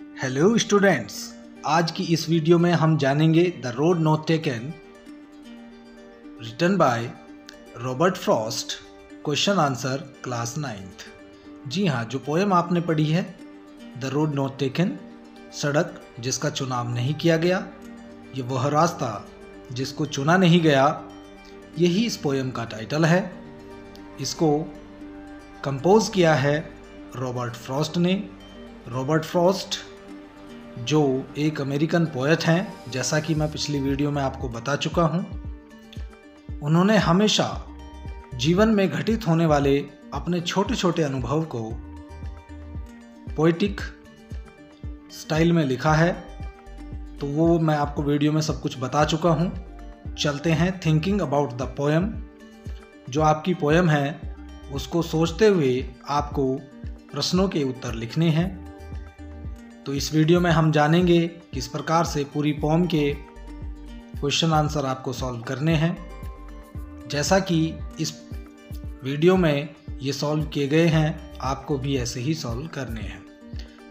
Hello students, आज की इस वीडियो में हम जानेंगे the road not taken written by Robert Frost. Question answer class 9th। जी हाँ, जो पोएम आपने पढ़ी है द रोड नॉट टेकन, सड़क जिसका चुनाव नहीं किया गया, ये वह रास्ता जिसको चुना नहीं गया, यही इस पोएम का टाइटल है। इसको कंपोज किया है रॉबर्ट फ्रॉस्ट ने। रॉबर्ट फ्रॉस्ट जो एक अमेरिकन पोएट हैं, जैसा कि मैं पिछली वीडियो में आपको बता चुका हूं। उन्होंने हमेशा जीवन में घटित होने वाले अपने छोटे छोटे अनुभव को पोएटिक स्टाइल में लिखा है, तो वो मैं आपको वीडियो में सब कुछ बता चुका हूं। चलते हैं थिंकिंग अबाउट द पोएम। जो आपकी पोएम है उसको सोचते हुए आपको प्रश्नों के उत्तर लिखने हैं। तो इस वीडियो में हम जानेंगे किस प्रकार से पूरी पोएम के क्वेश्चन आंसर आपको सॉल्व करने हैं। जैसा कि इस वीडियो में ये सॉल्व किए गए हैं, आपको भी ऐसे ही सॉल्व करने हैं।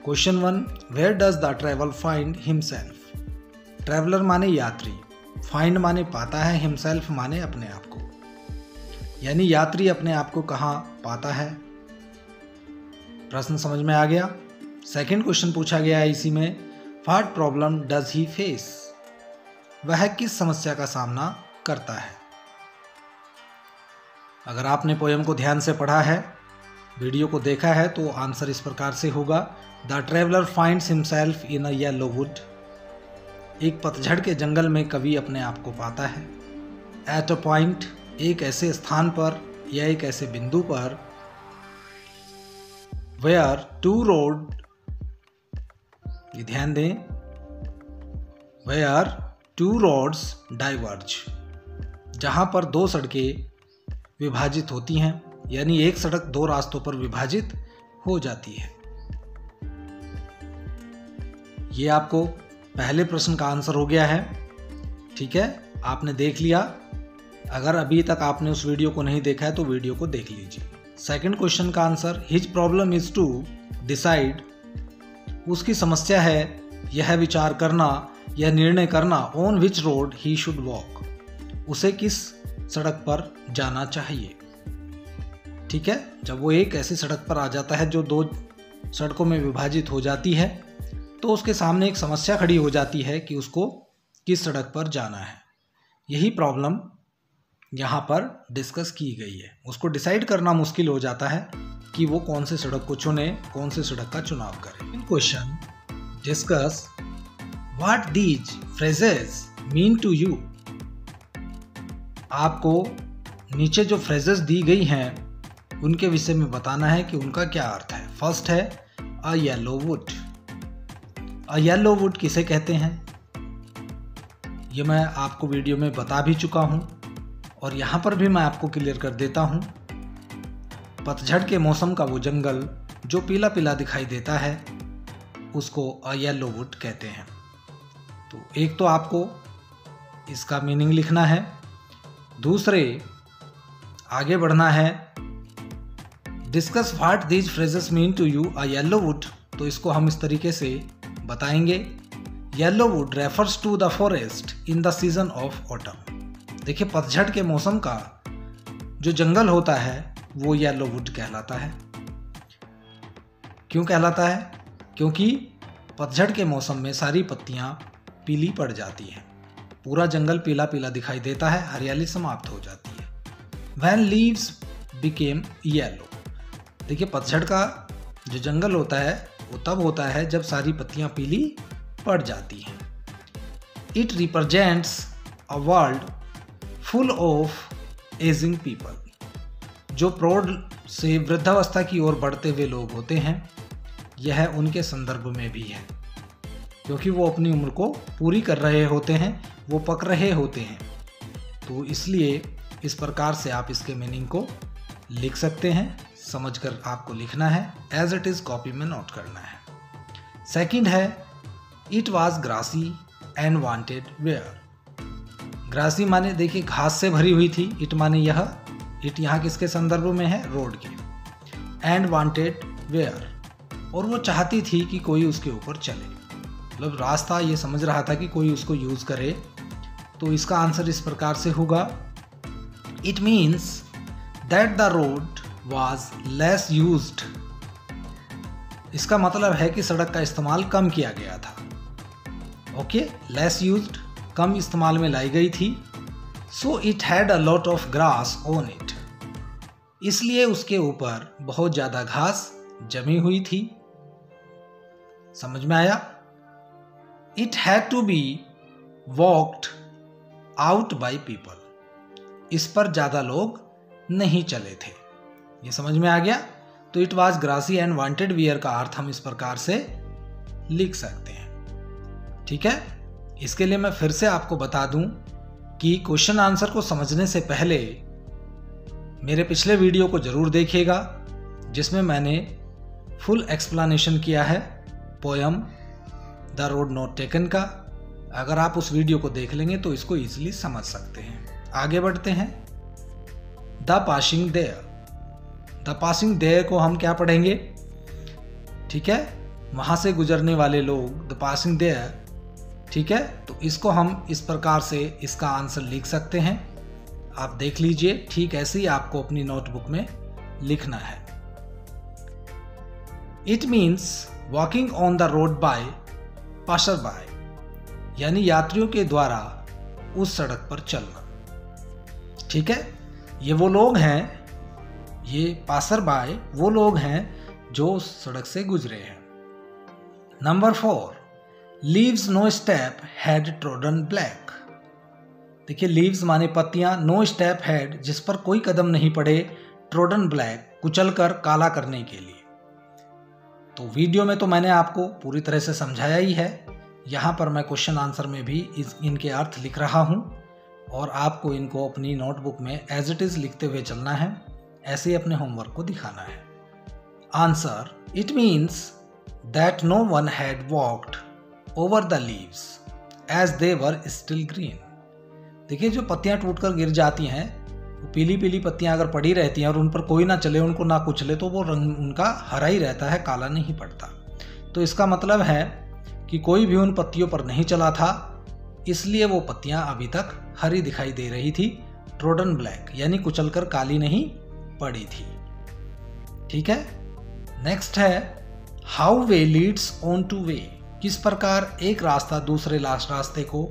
Question 1, where does the travel find himself? Traveller माने यात्री, फाइंड माने पाता है, हिमसेल्फ माने अपने आप को, यानी यात्री अपने आप को कहाँ पाता है। प्रश्न समझ में आ गया। सेकंड क्वेश्चन पूछा गया है इसी में, what problem does he face? वह किस समस्या का सामना करता है? अगर आपने पोएम को ध्यान से पढ़ा है, वीडियो को देखा है, तो आंसर इस प्रकार से होगा, the traveller finds himself in a yellow would. एक पतझड़ के जंगल में कवि अपने आप को पाता है। एट अ पॉइंट, एक ऐसे स्थान पर या एक ऐसे बिंदु पर, वेयर टू रोड, ये ध्यान दें, वेयर टू रोड्स डाइवर्ज, जहां पर दो सड़कें विभाजित होती हैं, यानी एक सड़क दो रास्तों पर विभाजित हो जाती है। ये आपको पहले प्रश्न का आंसर हो गया है। ठीक है, आपने देख लिया। अगर अभी तक आपने उस वीडियो को नहीं देखा है तो वीडियो को देख लीजिए। सेकंड क्वेश्चन का answer, his problem is to decide, उसकी समस्या है यह विचार करना या निर्णय करना, on which road he should walk, उसे किस सड़क पर जाना चाहिए। ठीक है, जब वो एक ऐसी सड़क पर आ जाता है जो दो सड़कों में विभाजित हो जाती है, तो उसके सामने एक समस्या खड़ी हो जाती है कि उसको किस सड़क पर जाना है। यही प्रॉब्लम यहाँ पर डिस्कस की गई है। उसको डिसाइड करना मुश्किल हो जाता है कि वो कौन से सड़क को चुने, कौन से सड़क का चुनाव करे। Question, discuss what these phrases mean to you. आपको नीचे जो फ्रेजेस दी गई हैं उनके विषय में बताना है कि उनका क्या अर्थ है। फर्स्ट है अ yellow would. A yellow would किसे कहते हैं ये मैं आपको वीडियो में बता भी चुका हूं, और यहाँ पर भी मैं आपको क्लियर कर देता हूँ। पतझड़ के मौसम का वो जंगल जो पीला पीला दिखाई देता है, उसको अ येलो वुड कहते हैं। तो एक तो आपको इसका मीनिंग लिखना है, दूसरे आगे बढ़ना है। Discuss what these phrases mean to you a yellow wood, तो इसको हम इस तरीके से बताएंगे, yellow wood refers to the forest in the season of autumn. देखिए, पतझड़ के मौसम का जो जंगल होता है वो येलो वुड कहलाता है। क्यों कहलाता है? क्योंकि पतझड़ के मौसम में सारी पत्तियां पीली पड़ जाती हैं, पूरा जंगल पीला पीला दिखाई देता है, हरियाली समाप्त हो जाती है। When leaves became yellow, देखिए पतझड़ का जो जंगल होता है वो तब होता है जब सारी पत्तियां पीली पड़ जाती हैं। It represents a world full of ageing people, जो प्रौढ़ से वृद्धावस्था की ओर बढ़ते हुए लोग होते हैं, यह उनके संदर्भ में भी है, क्योंकि वो अपनी उम्र को पूरी कर रहे होते हैं, वो पक रहे होते हैं। तो इसलिए इस प्रकार से आप इसके मीनिंग को लिख सकते हैं। समझकर आपको लिखना है, एज इट इज कॉपी में नोट करना है। सेकंड है, it was grassy and wanted wear. Grassy माने देखिए घास से भरी हुई थी, इट माने यह, इट यहाँ किसके संदर्भ में है? रोड के। एंड वांटेड वेयर, और वो चाहती थी कि कोई उसके ऊपर चले, मतलब रास्ता ये समझ रहा था कि कोई उसको यूज़ करे। तो इसका आंसर इस प्रकार से होगा, it means that the road was less used. इसका मतलब है कि सड़क का इस्तेमाल कम किया गया था। ओके, लेस यूज्ड, कम इस्तेमाल में लाई गई थी। So it had a lot of grass on it, इसलिए उसके ऊपर बहुत ज़्यादा घास जमी हुई थी। समझ में आया? It had to be walked out by people, इस पर ज़्यादा लोग नहीं चले थे। ये समझ में आ गया? तो it was grassy and wanted wear का अर्थ हम इस प्रकार से लिख सकते हैं। ठीक है, इसके लिए मैं फिर से आपको बता दूं कि क्वेश्चन आंसर को समझने से पहले मेरे पिछले वीडियो को जरूर देखिएगा, जिसमें मैंने फुल एक्सप्लेनेशन किया है poem the road not taken का। अगर आप उस वीडियो को देख लेंगे तो इसको इजीली समझ सकते हैं। आगे बढ़ते हैं। The passing there, the passing there को हम क्या पढ़ेंगे? ठीक है, वहां से गुजरने वाले लोग, द पासिंग देयर। ठीक है, तो इसको हम इस प्रकार से इसका आंसर लिख सकते हैं। आप देख लीजिए, ठीक ऐसे ही आपको अपनी नोटबुक में लिखना है। It means walking on the road by passer by, यानी यात्रियों के द्वारा उस सड़क पर चलना। ठीक है, ये वो लोग हैं, ये पासर बाय वो लोग हैं जो उस सड़क से गुजरे हैं। Number 4, leaves no step had trodden black. देखिए, लीव्स माने पत्तियां, नो स्टेप हैड जिस पर कोई कदम नहीं पड़े, ट्रोडन ब्लैक कुचलकर काला करने के लिए। तो वीडियो में तो मैंने आपको पूरी तरह से समझाया ही है। यहाँ पर मैं क्वेश्चन आंसर में भी इनके अर्थ लिख रहा हूँ और आपको इनको अपनी नोटबुक में एज इट इज लिखते हुए चलना है, ऐसे ही अपने होमवर्क को दिखाना है। Answer, it means that no one had walked over the leaves as they were still green. देखिए, जो पत्तियां टूटकर गिर जाती हैं, पीली पीली पत्तियां अगर पड़ी रहती हैं और उन पर कोई ना चले, उनको ना कुचले, तो वो रंग उनका हरा ही रहता है, काला नहीं पड़ता। तो इसका मतलब है कि कोई भी उन पत्तियों पर नहीं चला था, इसलिए वो पत्तियां अभी तक हरी दिखाई दे रही थी। ट्रोडन ब्लैक यानी कुचलकर काली नहीं पड़ी थी। ठीक है, नेक्स्ट है how way Leeds on two way. किस प्रकार एक रास्ता दूसरे रास्ते को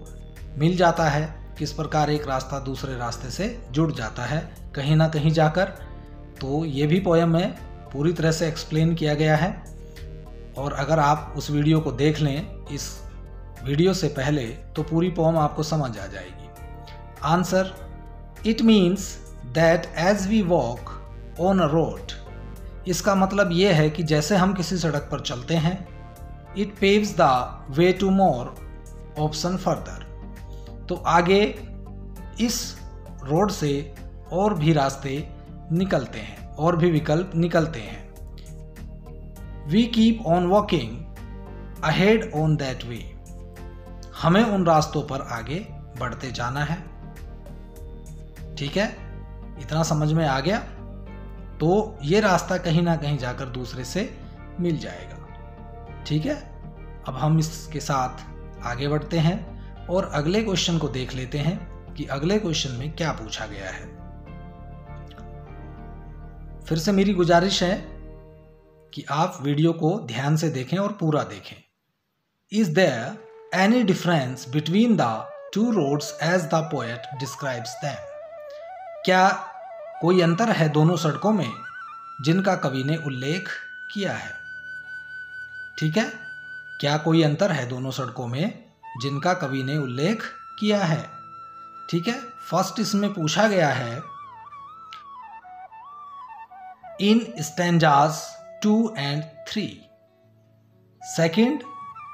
मिल जाता है, किस प्रकार एक रास्ता दूसरे रास्ते से जुड़ जाता है कहीं ना कहीं जाकर। तो ये भी पोयम में पूरी तरह से एक्सप्लेन किया गया है, और अगर आप उस वीडियो को देख लें इस वीडियो से पहले, तो पूरी पोयम आपको समझ आ जाएगी। Answer, it means that as we walk on a road. इसका मतलब ये है कि जैसे हम किसी सड़क पर चलते हैं, it paves the way to more option further. तो आगे इस रोड से और भी रास्ते निकलते हैं, और भी विकल्प निकलते हैं। We keep on walking ahead on that way. हमें उन रास्तों पर आगे बढ़ते जाना है। ठीक है, इतना समझ में आ गया? तो ये रास्ता कहीं ना कहीं जाकर दूसरे से मिल जाएगा। ठीक है, अब हम इसके साथ आगे बढ़ते हैं और अगले क्वेश्चन को देख लेते हैं कि अगले क्वेश्चन में क्या पूछा गया है। फिर से मेरी गुजारिश है कि आप वीडियो को ध्यान से देखें और पूरा देखें। Is there any difference between the two roads as the poet describes them. क्या कोई अंतर है दोनों सड़कों में जिनका कवि ने उल्लेख किया है? ठीक है, क्या कोई अंतर है दोनों सड़कों में जिनका कवि ने उल्लेख किया है? ठीक है, फर्स्ट इसमें पूछा गया है इन स्टैंजाज 2 and 3, सेकंड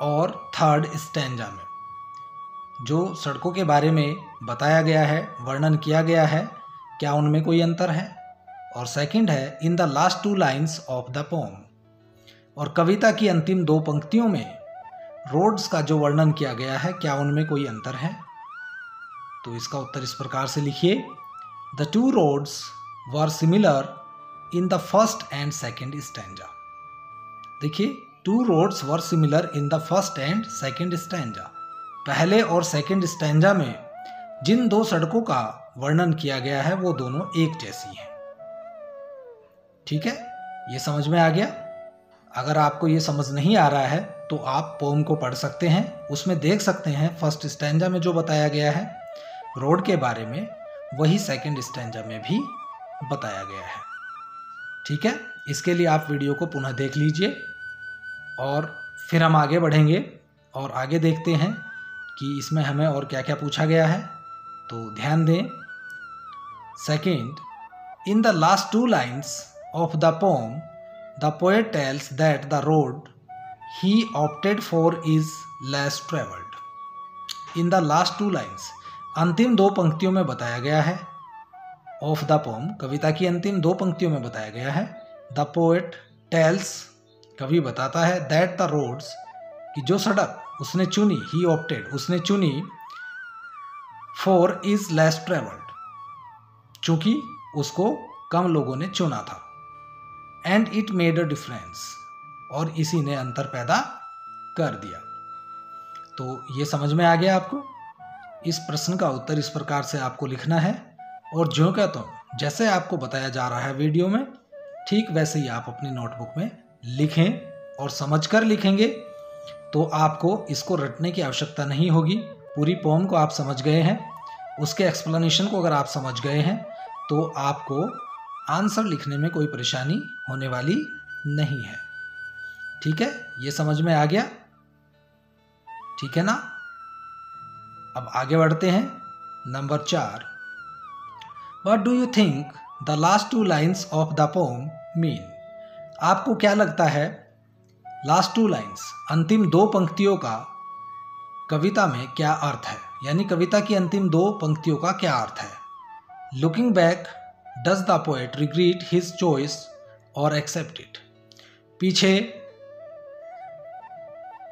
और थर्ड स्टैंजा में जो सड़कों के बारे में बताया गया है, वर्णन किया गया है, क्या उनमें कोई अंतर है? और सेकंड है in the last 2 lines of the pome, और कविता की अंतिम 2 पंक्तियों में रोड्स का जो वर्णन किया गया है, क्या उनमें कोई अंतर है? तो इसका उत्तर इस प्रकार से लिखिए, the 2 roads were similar in the first and second stanza. देखिए, 2 roads were similar in the first and second stanza। पहले और सेकंड स्टैंजा में जिन 2 सड़कों का वर्णन किया गया है वो दोनों एक जैसी हैं। ठीक है, ये समझ में आ गया। अगर आपको ये समझ नहीं आ रहा है तो आप पोम को पढ़ सकते हैं, उसमें देख सकते हैं फर्स्ट स्टैंजा में जो बताया गया है रोड के बारे में, वही सेकंड स्टैंजा में भी बताया गया है। ठीक है, इसके लिए आप वीडियो को पुनः देख लीजिए और फिर हम आगे बढ़ेंगे और आगे देखते हैं कि इसमें हमें और क्या क्या पूछा गया है। तो ध्यान दें। Second, in the last 2 lines of the poem, the poet tells that the road he opted for is less traveled। In the last 2 lines, अंतिम 2 पंक्तियों में बताया गया है। ऑफ द पोम, कविता की अंतिम 2 पंक्तियों में बताया गया है। द पोएट टेल्स, कवि बताता है, दैट द रोड्स, कि जो सड़क उसने चुनी, ही ऑप्टेड, उसने चुनी, फॉर इज लेस ट्रेवल्ड, चूंकि उसको कम लोगों ने चुना था। And it made a difference, और इसी ने अंतर पैदा कर दिया। तो ये समझ में आ गया आपको। इस प्रश्न का उत्तर इस प्रकार से आपको लिखना है, और जो क्या तो जैसे आपको बताया जा रहा है वीडियो में, ठीक वैसे ही आप अपनी नोटबुक में लिखें, और समझकर लिखेंगे तो आपको इसको रटने की आवश्यकता नहीं होगी। पूरी पोम को आप समझ गए हैं, उसके एक्सप्लेनेशन को अगर आप समझ गए हैं तो आपको आंसर लिखने में कोई परेशानी होने वाली नहीं है। ठीक है, ये समझ में आ गया। ठीक है ना। अब आगे बढ़ते हैं। Number 4, What do you think the last 2 lines of the poem mean? आपको क्या लगता है लास्ट 2 lines, अंतिम 2 पंक्तियों का कविता में क्या अर्थ है, यानी कविता की अंतिम 2 पंक्तियों का क्या अर्थ है। Looking back, does the poet regret his choice और एक्सेप्ट इट। पीछे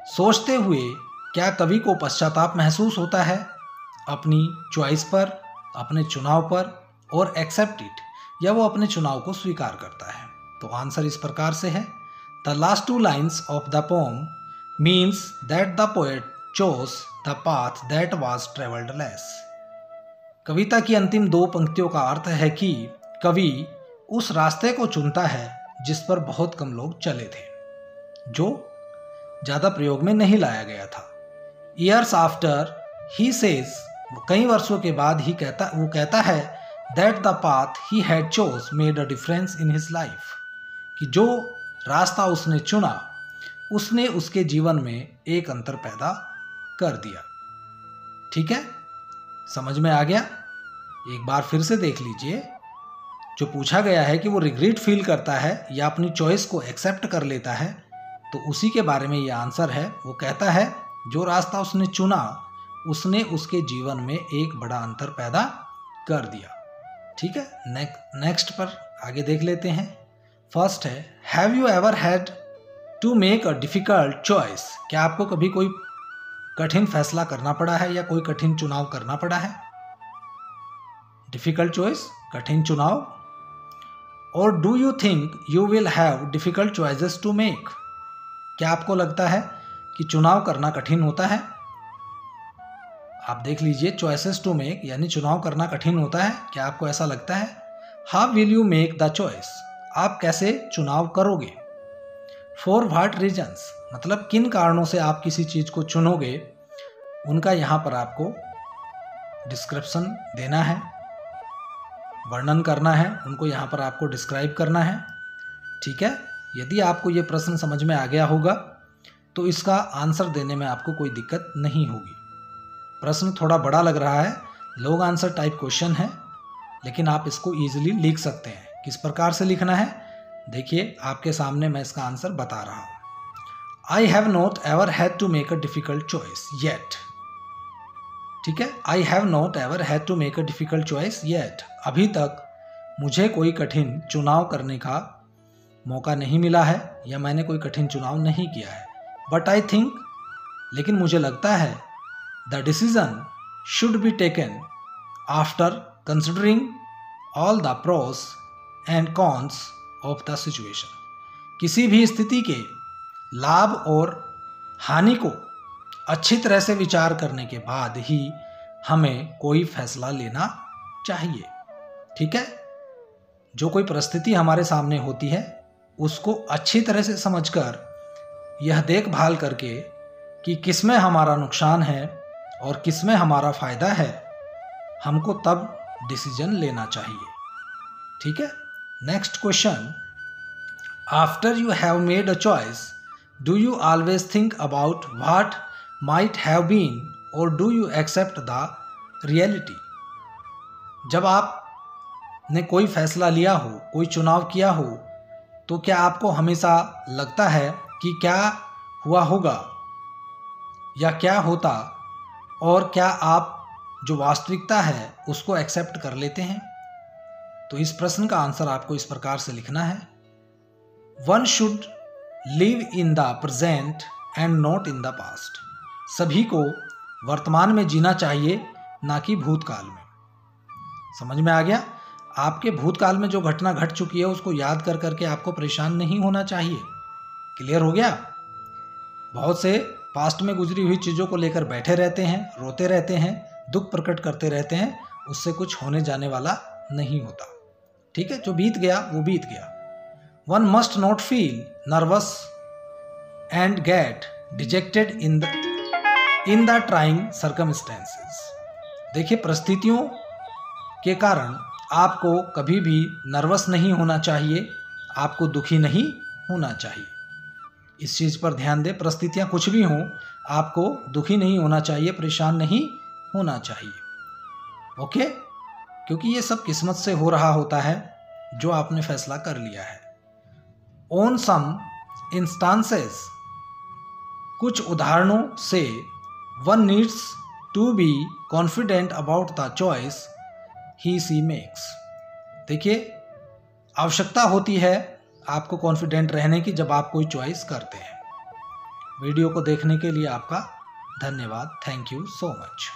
सोचते हुए क्या कवि को पश्चाताप महसूस होता है अपनी चॉइस पर, अपने चुनाव पर, और एक्सेप्ट इट, या वो अपने चुनाव को स्वीकार करता है। तो आंसर इस प्रकार से है, the last 2 lines of the poem means that the poet chose the path that was traveled less। कविता की अंतिम 2 पंक्तियों का अर्थ है कि कवि उस रास्ते को चुनता है जिस पर बहुत कम लोग चले थे, जो ज़्यादा प्रयोग में नहीं लाया गया था। Years after he says, कई वर्षों के बाद वो कहता है, that the path he had chose made a difference in his life, कि जो रास्ता उसने चुना उसने उसके जीवन में एक अंतर पैदा कर दिया। ठीक है, समझ में आ गया। एक बार फिर से देख लीजिए। जो पूछा गया है कि वो रिग्रेट फील करता है या अपनी चॉइस को एक्सेप्ट कर लेता है, तो उसी के बारे में ये आंसर है। वो कहता है जो रास्ता उसने चुना उसने उसके जीवन में एक बड़ा अंतर पैदा कर दिया। ठीक है, नेक्स्ट पर आगे देख लेते हैं। फर्स्ट है, have you ever had to make a difficult choice. क्या आपको कभी कोई कठिन फैसला करना पड़ा है या कोई कठिन चुनाव करना पड़ा है। डिफिकल्ट चॉइस, कठिन चुनाव। और do you think you will have difficult choices to make. क्या आपको लगता है कि चुनाव करना कठिन होता है। आप देख लीजिए, चॉइसेस टू मेक यानी चुनाव करना कठिन होता है। क्या आपको ऐसा लगता है। How will you make the choice, आप कैसे चुनाव करोगे। फॉर व्हाट रीजन्स, मतलब किन कारणों से आप किसी चीज़ को चुनोगे, उनका यहाँ पर आपको डिस्क्रिप्शन देना है, वर्णन करना है, उनको यहाँ पर आपको डिस्क्राइब करना है। ठीक है, यदि आपको ये प्रश्न समझ में आ गया होगा तो इसका आंसर देने में आपको कोई दिक्कत नहीं होगी। प्रश्न थोड़ा बड़ा लग रहा है, लॉन्ग आंसर टाइप क्वेश्चन है, लेकिन आप इसको ईजिली लिख सकते हैं। किस प्रकार से लिखना है देखिए, आपके सामने मैं इसका आंसर बता रहा हूँ। I have not ever had to make a difficult choice yet. ठीक है, I have not ever had to make a difficult choice yet. अभी तक मुझे कोई कठिन चुनाव करने का मौका नहीं मिला है या मैंने कोई कठिन चुनाव नहीं किया है। बट आई थिंक, लेकिन मुझे लगता है, the decision should be taken after considering all the pros and cons of the situation. किसी भी स्थिति के लाभ और हानि को अच्छी तरह से विचार करने के बाद ही हमें कोई फैसला लेना चाहिए। ठीक है, जो कोई परिस्थिति हमारे सामने होती है उसको अच्छी तरह से समझकर यह देखभाल करके कि किसमें हमारा नुकसान है और किसमें हमारा फायदा है, हमको तब डिसीजन लेना चाहिए। ठीक है, next question, after you have made a choice do you always think about what might have been और do you accept the reality. जब आपने कोई फैसला लिया हो, कोई चुनाव किया हो, तो क्या आपको हमेशा लगता है कि क्या हुआ होगा या क्या होता, और क्या आप जो वास्तविकता है उसको एक्सेप्ट कर लेते हैं? तो इस प्रश्न का आंसर आपको इस प्रकार से लिखना है, one should live in the present and not in the past. सभी को वर्तमान में जीना चाहिए, ना कि भूतकाल में। समझ में आ गया? आपके भूतकाल में जो घटना घट चुकी है उसको याद कर करके आपको परेशान नहीं होना चाहिए। क्लियर हो गया? बहुत से पास्ट में गुजरी हुई चीज़ों को लेकर बैठे रहते हैं, रोते रहते हैं, दुख प्रकट करते रहते हैं, उससे कुछ होने जाने वाला नहीं होता। ठीक है, जो बीत गया वो बीत गया। One must not feel nervous and get dejected in the trying circumstances. देखिए, परिस्थितियों के कारण आपको कभी भी नर्वस नहीं होना चाहिए, आपको दुखी नहीं होना चाहिए। इस चीज़ पर ध्यान दें, परिस्थितियाँ कुछ भी हों, आपको दुखी नहीं होना चाहिए, परेशान नहीं होना चाहिए। ओके, क्योंकि ये सब किस्मत से हो रहा होता है जो आपने फैसला कर लिया है। ऑन सम इंस्टांसेस, कुछ उदाहरणों से, one needs to be confident about the choice he she makes. देखिए, आवश्यकता होती है आपको कॉन्फिडेंट रहने की जब आप कोई चॉइस करते हैं। वीडियो को देखने के लिए आपका धन्यवाद। Thank you so much.